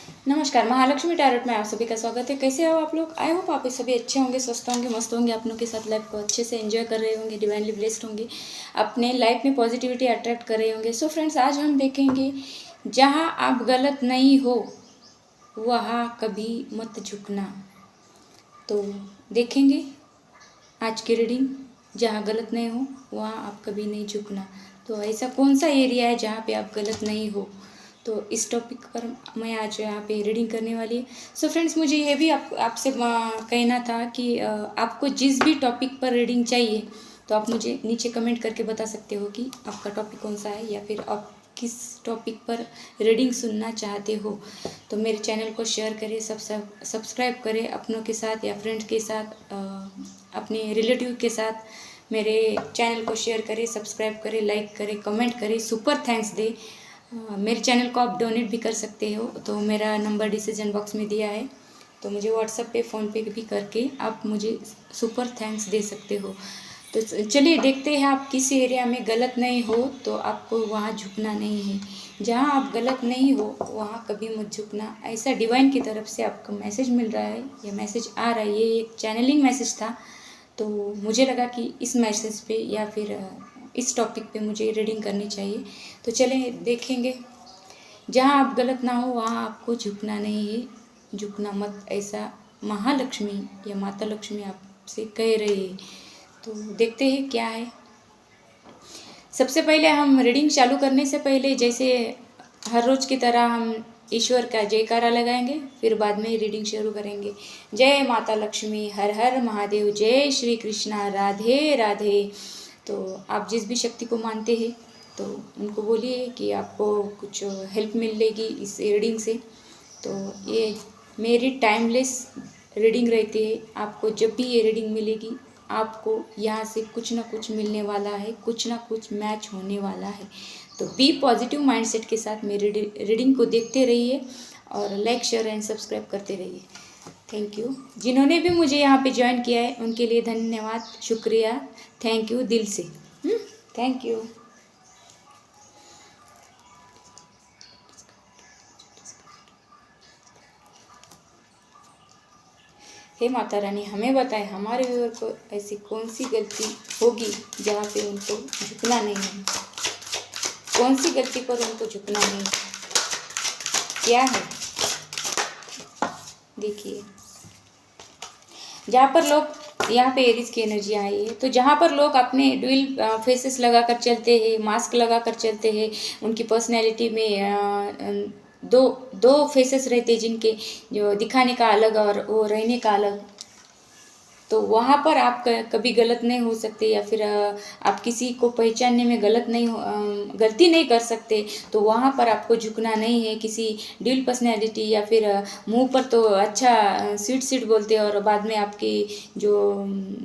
नमस्कार, महालक्ष्मी टैरोट में आप सभी का स्वागत है। कैसे हो आप लोग? आई होप आप सभी अच्छे होंगे, स्वस्थ होंगे, मस्त होंगे, अपनों के साथ लाइफ को अच्छे से एंजॉय कर रहे होंगे, डिवाइनली ब्लेस्ड होंगे, अपने लाइफ में पॉजिटिविटी अट्रैक्ट कर रहे होंगे। सो फ्रेंड्स, आज हम देखेंगे जहाँ आप गलत नहीं हो वहाँ कभी मत झुकना। तो देखेंगे आज की रीडिंग, जहाँ गलत नहीं हो वहाँ आप कभी नहीं झुकना। तो ऐसा कौन सा एरिया है जहाँ पे आप गलत नहीं हो, तो इस टॉपिक पर मैं आज यहाँ पे रीडिंग करने वाली है। सो फ्रेंड्स, मुझे ये भी आपसे कहना था कि आपको जिस भी टॉपिक पर रीडिंग चाहिए तो आप मुझे नीचे कमेंट करके बता सकते हो कि आपका टॉपिक कौन सा है, या फिर आप किस टॉपिक पर रीडिंग सुनना चाहते हो। तो मेरे चैनल को शेयर करें, सब्सक्राइब करें अपनों के साथ या फ्रेंड्स के साथ, अपने रिलेटिव के साथ मेरे चैनल को शेयर करें, सब्सक्राइब करें, लाइक करें, कमेंट करें, सुपर थैंक्स दे। मेरे चैनल को आप डोनेट भी कर सकते हो, तो मेरा नंबर डिसीजन बॉक्स में दिया है, तो मुझे व्हाट्सएप पे फ़ोनपे भी करके आप मुझे सुपर थैंक्स दे सकते हो। तो चलिए देखते हैं, आप किस एरिया में गलत नहीं हो तो आपको वहाँ झुकना नहीं है। जहाँ आप गलत नहीं हो वहाँ कभी मत झुकना, ऐसा डिवाइन की तरफ से आपको मैसेज मिल रहा है, ये मैसेज आ रहा है। ये एक चैनलिंग मैसेज था, तो मुझे लगा कि इस मैसेज पे या फिर इस टॉपिक पे मुझे रीडिंग करनी चाहिए। तो चलें देखेंगे, जहाँ आप गलत ना हो वहाँ आपको झुकना नहीं है, झुकना मत, ऐसा महालक्ष्मी या माता लक्ष्मी आपसे कह रही है। तो देखते हैं क्या है। सबसे पहले हम रीडिंग चालू करने से पहले जैसे हर रोज़ की तरह हम ईश्वर का जयकारा लगाएंगे, फिर बाद में रीडिंग शुरू करेंगे। जय माता लक्ष्मी, हर हर महादेव, जय श्री कृष्णा, राधे राधे। तो आप जिस भी शक्ति को मानते हैं तो उनको बोलिए कि आपको कुछ हेल्प मिलेगी इस रीडिंग से। तो ये मेरी टाइमलेस रीडिंग रहती है, आपको जब भी ये रीडिंग मिलेगी आपको यहाँ से कुछ ना कुछ मिलने वाला है, कुछ ना कुछ मैच होने वाला है। तो बी पॉजिटिव माइंडसेट के साथ मेरी रीडिंग को देखते रहिए और लाइक शेयर एंड सब्सक्राइब करते रहिए। Thank you. जिन्होंने भी मुझे यहाँ पे ज्वाइन किया है उनके लिए धन्यवाद, शुक्रिया, थैंक यू दिल से। Thank you. हे माता रानी, हमें बताएं हमारे व्यूअर को ऐसी कौन सी गलती होगी जहाँ पे उनको झुकना नहीं है, कौन सी गलती पर उनको झुकना नहीं, क्या है। देखिए, जहाँ पर लोग, यहाँ पे एरीज की एनर्जी आई है, तो जहाँ पर लोग अपने ड्यूल फेसेस लगाकर चलते हैं, मास्क लगाकर चलते हैं, उनकी पर्सनैलिटी में दो फेसेस रहते हैं जिनके, जो दिखाने का अलग और वो रहने का अलग, तो वहाँ पर आप कभी गलत नहीं हो सकते, या फिर आप किसी को पहचानने में गलती नहीं कर सकते। तो वहाँ पर आपको झुकना नहीं है। किसी ड्यूल पर्सनैलिटी या फिर मुंह पर तो अच्छा स्वीट स्वीट बोलते हैं और बाद में आपकी जो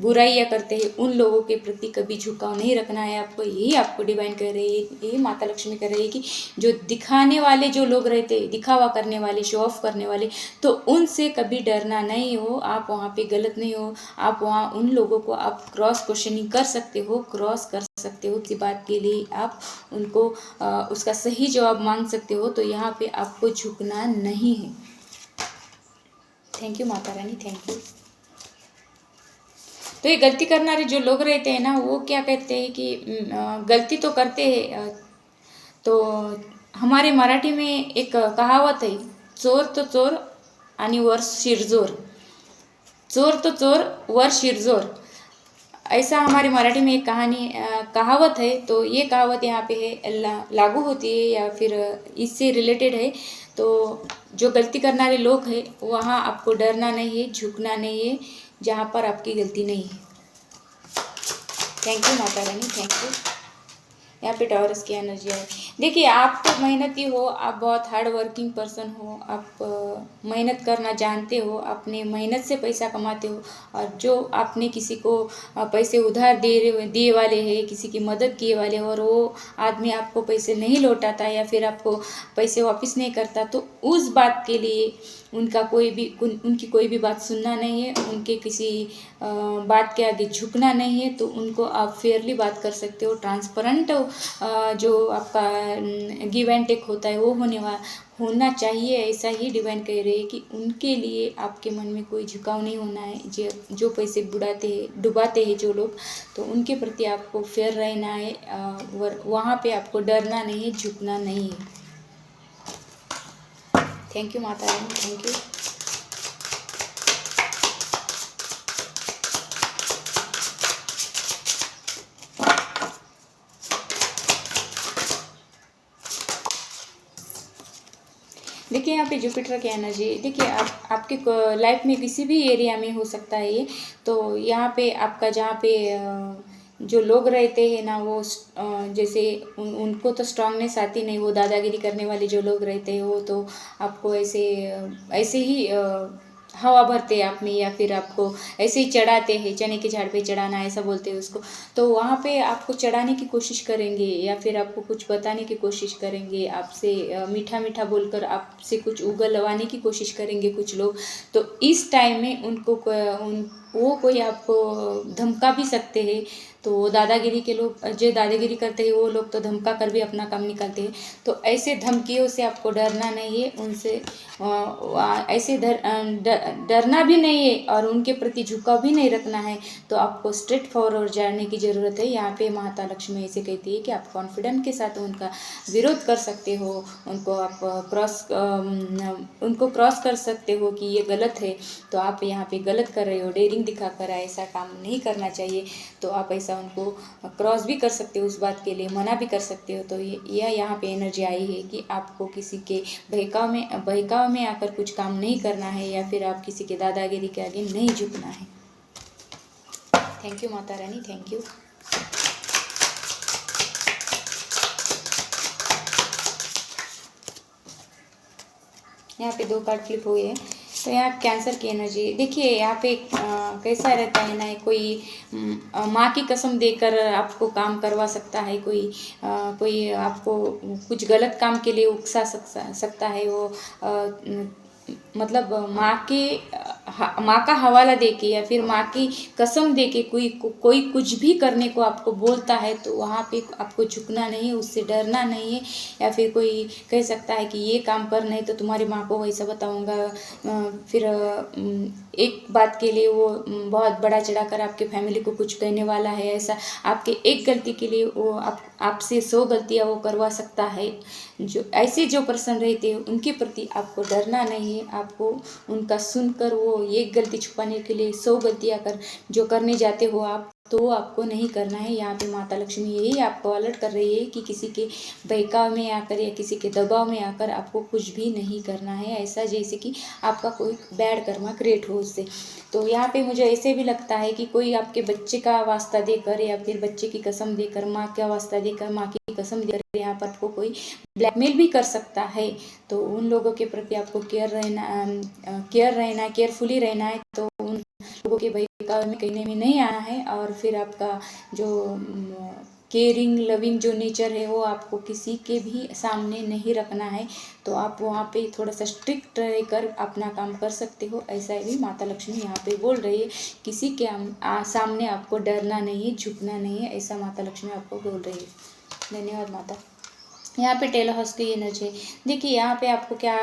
बुराइयाँ करते हैं, उन लोगों के प्रति कभी झुकाव नहीं रखना है आपको। यही आपको डिवाइन कह रही है, यही माता लक्ष्मी कह रही है कि जो दिखाने वाले जो लोग रहते हैं, दिखावा करने वाले, शो ऑफ करने वाले, तो उनसे कभी डरना नहीं हो। आप वहाँ पे गलत नहीं हो, आप वहाँ उन लोगों को आप क्रॉस क्वेश्चनिंग कर सकते हो, क्रॉस कर सकते हो, किसी बात के लिए आप उनको उसका सही जवाब मांग सकते हो। तो यहाँ पे आपको झुकना नहीं है। Thank you Mata Rani, thank you. तो ये गलती करने जो लोग रहते हैं ना, वो क्या कहते हैं कि गलती तो करते हैं। तो हमारे मराठी में एक कहावत है, चोर तो चोर आणि वर शिरजोर, चोर तो चोर वर शिरजोर, ऐसा हमारे मराठी में एक कहावत है। तो ये कहावत यहाँ पे है, लागू होती है या फिर इससे रिलेटेड है। तो जो गलती करने लोग हैं वहाँ आपको डरना नहीं है, झुकना नहीं है, जहाँ पर आपकी गलती नहीं है। Thank you Mata Rani, thank you. यहाँ पे टॉरस की एनर्जी है। देखिए, आप तो मेहनती हो, आप बहुत हार्ड वर्किंग पर्सन हो, आप मेहनत करना जानते हो, अपने मेहनत से पैसा कमाते हो, और जो आपने किसी को पैसे उधार दिए वाले हैं, किसी की मदद किए वाले हो, और वो आदमी आपको पैसे नहीं लौटाता या फिर आपको पैसे वापस नहीं करता, तो उस बात के लिए उनकी कोई भी बात सुनना नहीं है, उनके किसी बात के आगे झुकना नहीं है। तो उनको आप फेयरली बात कर सकते हो, ट्रांसपेरेंट जो आपका गिव एंड टेक होता है वो होना चाहिए, ऐसा ही डिवाइन कह रहे हैं कि उनके लिए आपके मन में कोई झुकाव नहीं होना है। जो पैसे बुड़ाते हैं, डुबाते हैं जो लोग, तो उनके प्रति आपको फेयर रहना है, और वहाँ पे आपको डरना नहीं है, झुकना नहीं है। Thank you Mata Rani, thank you. देखिए यहाँ पे जुपिटर की एनर्जी, देखिए आपके लाइफ में किसी भी एरिया में हो सकता है ये। तो यहाँ पे आपका जहाँ पे जो लोग रहते हैं ना, वो जैसे उनको तो स्ट्रांगनेस आती नहीं, वो दादागिरी करने वाले जो लोग रहते हैं वो तो आपको ऐसे ही हवा भरते हैं आप में, या फिर आपको ऐसे ही चढ़ाते हैं, चने के झाड़ पे चढ़ाना ऐसा बोलते हैं उसको। तो वहाँ पे आपको चढ़ाने की कोशिश करेंगे, या फिर आपको कुछ बताने की कोशिश करेंगे, आपसे मीठा मीठा बोलकर आपसे कुछ उगलवाने की कोशिश करेंगे कुछ लोग। तो इस टाइम में वो कोई आपको धमका भी सकते हैं। तो दादागिरी के लोग, जो दादागिरी करते हैं वो लोग तो धमका कर भी अपना काम निकालते हैं। तो ऐसे धमकियों से आपको डरना नहीं है, उनसे ऐसे डरना भी नहीं है, और उनके प्रति झुकाव भी नहीं रखना है। तो आपको स्ट्रेट फॉरवर्ड जाने की ज़रूरत है। यहाँ पे माता लक्ष्मी ऐसे कहती है कि आप कॉन्फिडेंस के साथ उनका विरोध कर सकते हो, उनको क्रॉस कर सकते हो कि ये गलत है, तो आप यहाँ पे गलत कर रहे हो, डेयरिंग दिखाकर ऐसा काम नहीं करना चाहिए। तो आप ऐसा उनको क्रॉस भी कर सकते हो, उस बात के लिए मना भी कर सकते हो। तो ये यहाँ पे एनर्जी आई है कि आपको किसी के बहकाव में आकर कुछ काम नहीं करना है, या फिर आप किसी के दादागिरी के आगे नहीं झुकना है। Thank you Mata Rani, thank you. यहाँ पे 2 कार्ड फ्लिप हुए हैं। तो यहाँ कैंसर की एनर्जी देखिए, यहाँ पे कैसा रहता है ना, कोई माँ की कसम देकर आपको काम करवा सकता है, कोई आपको कुछ गलत काम के लिए उकसा सकता है। वो मतलब माँ का हवाला देके, या फिर माँ की कसम देके कोई कुछ भी करने को आपको बोलता है, तो वहाँ पे आपको झुकना नहीं है, उससे डरना नहीं है। या फिर कोई कह सकता है कि ये काम कर, नहीं तो तुम्हारी माँ को वैसा बताऊँगा। फिर एक बात के लिए वो बहुत बड़ा चढ़ाकर आपके फैमिली को कुछ कहने वाला है। ऐसा आपके एक गलती के लिए वो आपसे 100 गलतियाँ वो करवा सकता है। जो पर्सन रहते हैं उनके प्रति आपको डरना नहीं है। आपको उनका सुनकर वो एक गलती छुपाने के लिए 100 गलतियाँ जो करने जाते हो आप, तो वो आपको नहीं करना है। यहाँ पे माता लक्ष्मी यही आपको अलर्ट कर रही है कि किसी के बहकाव में आकर या किसी के दबाव में आकर आपको कुछ भी नहीं करना है, ऐसा जैसे कि आपका कोई बैड कर्मा क्रिएट हो उससे। तो यहाँ पे मुझे ऐसे भी लगता है कि कोई आपके बच्चे का वास्ता देकर, या फिर बच्चे की कसम देकर, माँ का वास्ता देकर, माँ की कसम देकर यहाँ पर आपको कोई ब्लैकमेल भी कर सकता है। तो उन लोगों के प्रति आपको केयरफुली रहना है। तो उन लोगों के बहकावे में कहने में नहीं आना है, और फिर आपका जो केयरिंग लविंग जो नेचर है वो आपको किसी के भी सामने नहीं रखना है। तो आप वहाँ पे थोड़ा सा स्ट्रिक्ट रहकर अपना काम कर सकते हो, ऐसा भी माता लक्ष्मी यहाँ पे बोल रही है। किसी के सामने आपको डरना नहीं है, झुकना नहीं है, ऐसा माता लक्ष्मी आपको बोल रही है। धन्यवाद माता। यहाँ पे टेल हाउस की एनर्जी देखिए, यहाँ पे आपको क्या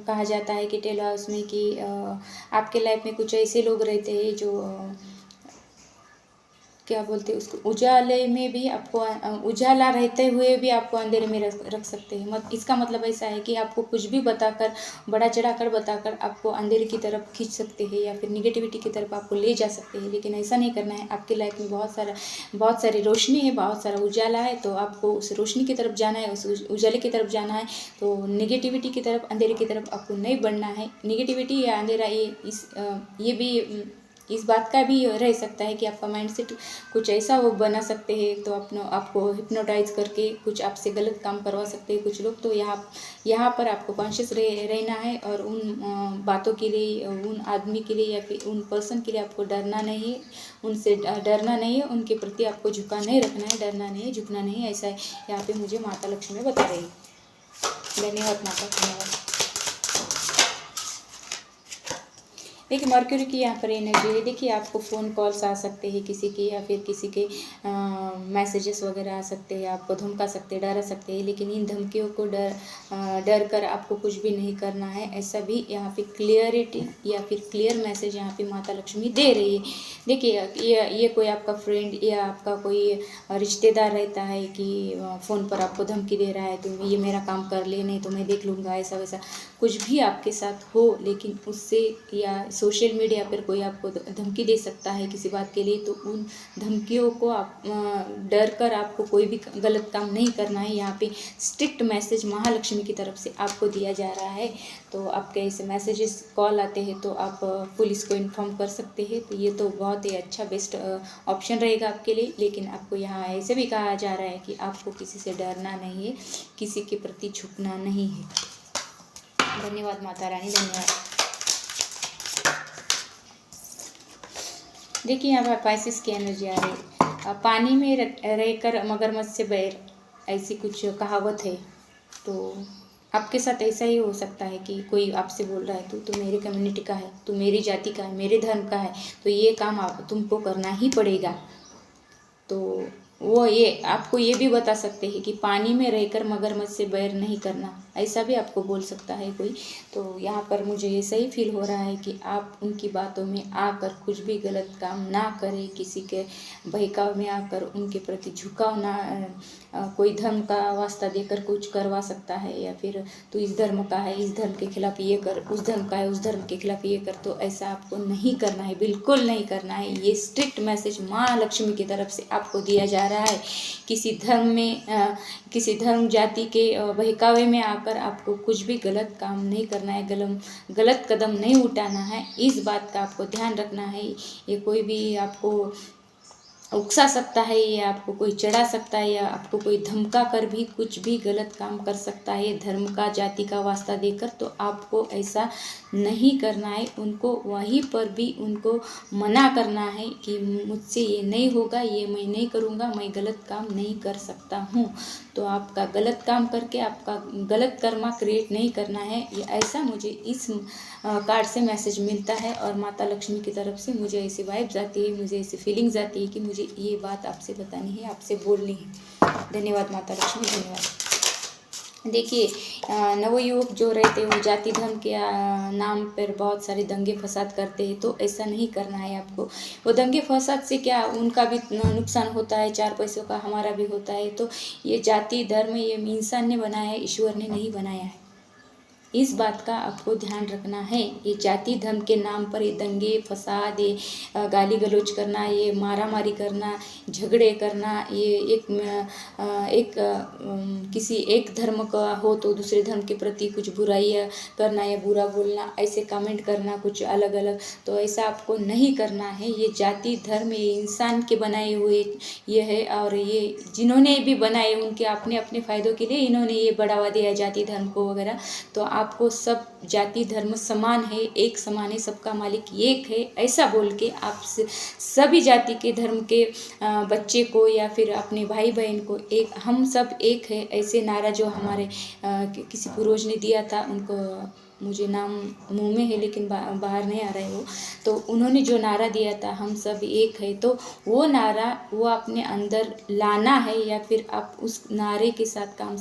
कहा जाता है कि टेल हाउस में कि आपके लाइफ में कुछ ऐसे लोग रहते हैं जो क्या बोलते हैं उसको, उजाले में भी आपको उजाला रहते हुए भी आपको अंधेरे में रख सकते हैं। इसका मतलब ऐसा है कि आपको कुछ भी बताकर, बड़ा चढ़ाकर बताकर आपको अंधेरे की तरफ खींच सकते हैं, या फिर निगेटिविटी की तरफ आपको ले जा सकते हैं। लेकिन ऐसा नहीं करना है। आपकी लाइफ में बहुत सारी रोशनी है, बहुत सारा उजाला है, तो आपको उस रोशनी की तरफ जाना है, उस उजाले की तरफ जाना है। तो निगेटिविटी की तरफ, अंधेरे की तरफ आपको नहीं बढ़ना है। निगेटिविटी या अंधेरा ये भी इस बात का भी रह सकता है कि आपका माइंडसेट कुछ ऐसा वो बना सकते हैं, तो आपको हिप्नोटाइज करके कुछ आपसे गलत काम करवा सकते हैं कुछ लोग। तो यहाँ पर आपको कॉन्शियस रहना है, और उन बातों के लिए, उन आदमी के लिए या फिर उन पर्सन के लिए आपको डरना नहीं है, उनसे डरना नहीं है, उनके प्रति आपको झुका नहीं रखना है, डरना नहीं है, झुकना नहीं है। ऐसा है यहाँ पे मुझे माता लक्ष्मी बता रही है। धन्यवाद माता, धन्यवाद। देखिए मर्क्यूरी की यहाँ पर एनर्जी है। देखिए आपको फ़ोन कॉल्स आ सकते हैं किसी के, या फिर किसी के मैसेजेस वगैरह आ सकते हैं, आपको धमका सकते हैं, डरा सकते हैं, लेकिन इन धमकियों को डर कर आपको कुछ भी नहीं करना है। ऐसा भी यहाँ पे क्लियरिटी या फिर क्लियर मैसेज यहाँ पे माता लक्ष्मी दे रही है। देखिए ये कोई आपका फ्रेंड या आपका कोई रिश्तेदार रहता है कि फ़ोन पर आपको धमकी दे रहा है, तुम ये मेरा काम कर ले, नहीं तो मैं देख लूँगा, ऐसा वैसा कुछ भी आपके साथ हो, लेकिन उससे या सोशल मीडिया पर कोई आपको धमकी दे सकता है किसी बात के लिए, तो उन धमकियों को आप डर कर आपको कोई भी गलत काम नहीं करना है। यहाँ पे स्ट्रिक्ट मैसेज महालक्ष्मी की तरफ से आपको दिया जा रहा है। तो आपके ऐसे मैसेजेस कॉल आते हैं तो आप पुलिस को इन्फॉर्म कर सकते हैं। तो ये तो बहुत ही अच्छा बेस्ट ऑप्शन रहेगा आपके लिए। लेकिन आपको यहाँ ऐसे भी कहा जा रहा है कि आपको किसी से डरना नहीं है, किसी के प्रति झुकना नहीं है। धन्यवाद माता रानी, धन्यवाद। देखिए यहाँ पर पाइसेस की एनर्जी आ रही है। पानी में रहकर मगरमच्छ से बैर, ऐसी कुछ कहावत है। तो आपके साथ ऐसा ही हो सकता है कि कोई आपसे बोल रहा है तू मेरी कम्युनिटी का है, तू मेरी जाति का है, मेरे धर्म का है, तो ये काम आप तुमको करना ही पड़ेगा। तो वो ये आपको ये भी बता सकते हैं कि पानी में रहकर मगरमच्छ से बैर नहीं करना, ऐसा भी आपको बोल सकता है कोई। तो यहाँ पर मुझे ऐसा ही फील हो रहा है कि आप उनकी बातों में आकर कुछ भी गलत काम ना करें, किसी के बहकाव में आकर उनके प्रति झुकाव ना, कोई धर्म का वास्ता देकर कुछ करवा सकता है, या फिर तू इस धर्म का है, इस धर्म के खिलाफ ये कर, उस धर्म का है, उस धर्म के खिलाफ ये कर। तो ऐसा आपको नहीं करना है, बिल्कुल नहीं करना है। ये स्ट्रिक्ट मैसेज माँ लक्ष्मी की तरफ से आपको दिया जा रहा है। किसी धर्म में किसी धर्म जाति के बहकावे में आकर आपको कुछ भी गलत काम नहीं करना है, गलत कदम नहीं उठाना है। इस बात का आपको ध्यान रखना है। ये कोई भी आपको उकसा सकता है, या आपको कोई चढ़ा सकता है, या आपको कोई धमका कर भी कुछ भी गलत काम कर सकता है धर्म का, जाति का वास्ता देकर। तो आपको ऐसा नहीं करना है। उनको वहीं पर भी उनको मना करना है कि मुझसे ये नहीं होगा, ये मैं नहीं करूँगा, मैं गलत काम नहीं कर सकता हूँ। तो आपका गलत काम करके आपका गलत कर्मा क्रिएट नहीं करना है। ये ऐसा मुझे इस कार्ड से मैसेज मिलता है, और माता लक्ष्मी की तरफ से मुझे ऐसी वाइब्स आती है, मुझे ऐसी फीलिंग्स आती है कि मुझे ये बात आपसे बतानी है, आपसे बोलनी है। धन्यवाद माता लक्ष्मी, धन्यवाद। देखिए नवयुवक जो रहते हैं वो जाति धर्म के नाम पर बहुत सारे दंगे फसाद करते हैं। तो ऐसा नहीं करना है आपको। वो दंगे फसाद से क्या, उनका भी नुकसान होता है, चार पैसों का हमारा भी होता है। तो ये जाति धर्म ये इंसान ने बनाया है, ईश्वर ने नहीं बनाया है। इस बात का आपको ध्यान रखना है। ये जाति धर्म के नाम पर ये दंगे फसाद, ये गाली गलौज करना, ये मारा मारी करना, झगड़े करना, ये किसी एक धर्म का हो तो दूसरे धर्म के प्रति कुछ बुराइयाँ करना या बुरा बोलना, ऐसे कमेंट करना कुछ अलग अलग, तो ऐसा आपको नहीं करना है। ये जाति धर्म ये इंसान के बनाए हुए ये है, और ये जिन्होंने भी बनाए उनके अपने अपने फ़ायदों के लिए इन्होंने ये बढ़ावा दिया जाति धर्म को वगैरह। तो आपको सब जाति धर्म समान है, एक समान है, सबका मालिक एक है, ऐसा बोल के आप सभी जाति के धर्म के बच्चे को या फिर अपने भाई बहन को एक, हम सब एक है, ऐसे नारा जो हमारे किसी पूर्वज ने दिया था, उनको मुझे नाम मुंह में है लेकिन बाहर नहीं आ रहा है वो, तो उन्होंने जो नारा दिया था हम सब एक है, तो वो नारा वो अपने अंदर लाना है, या फिर आप उस नारे के साथ काम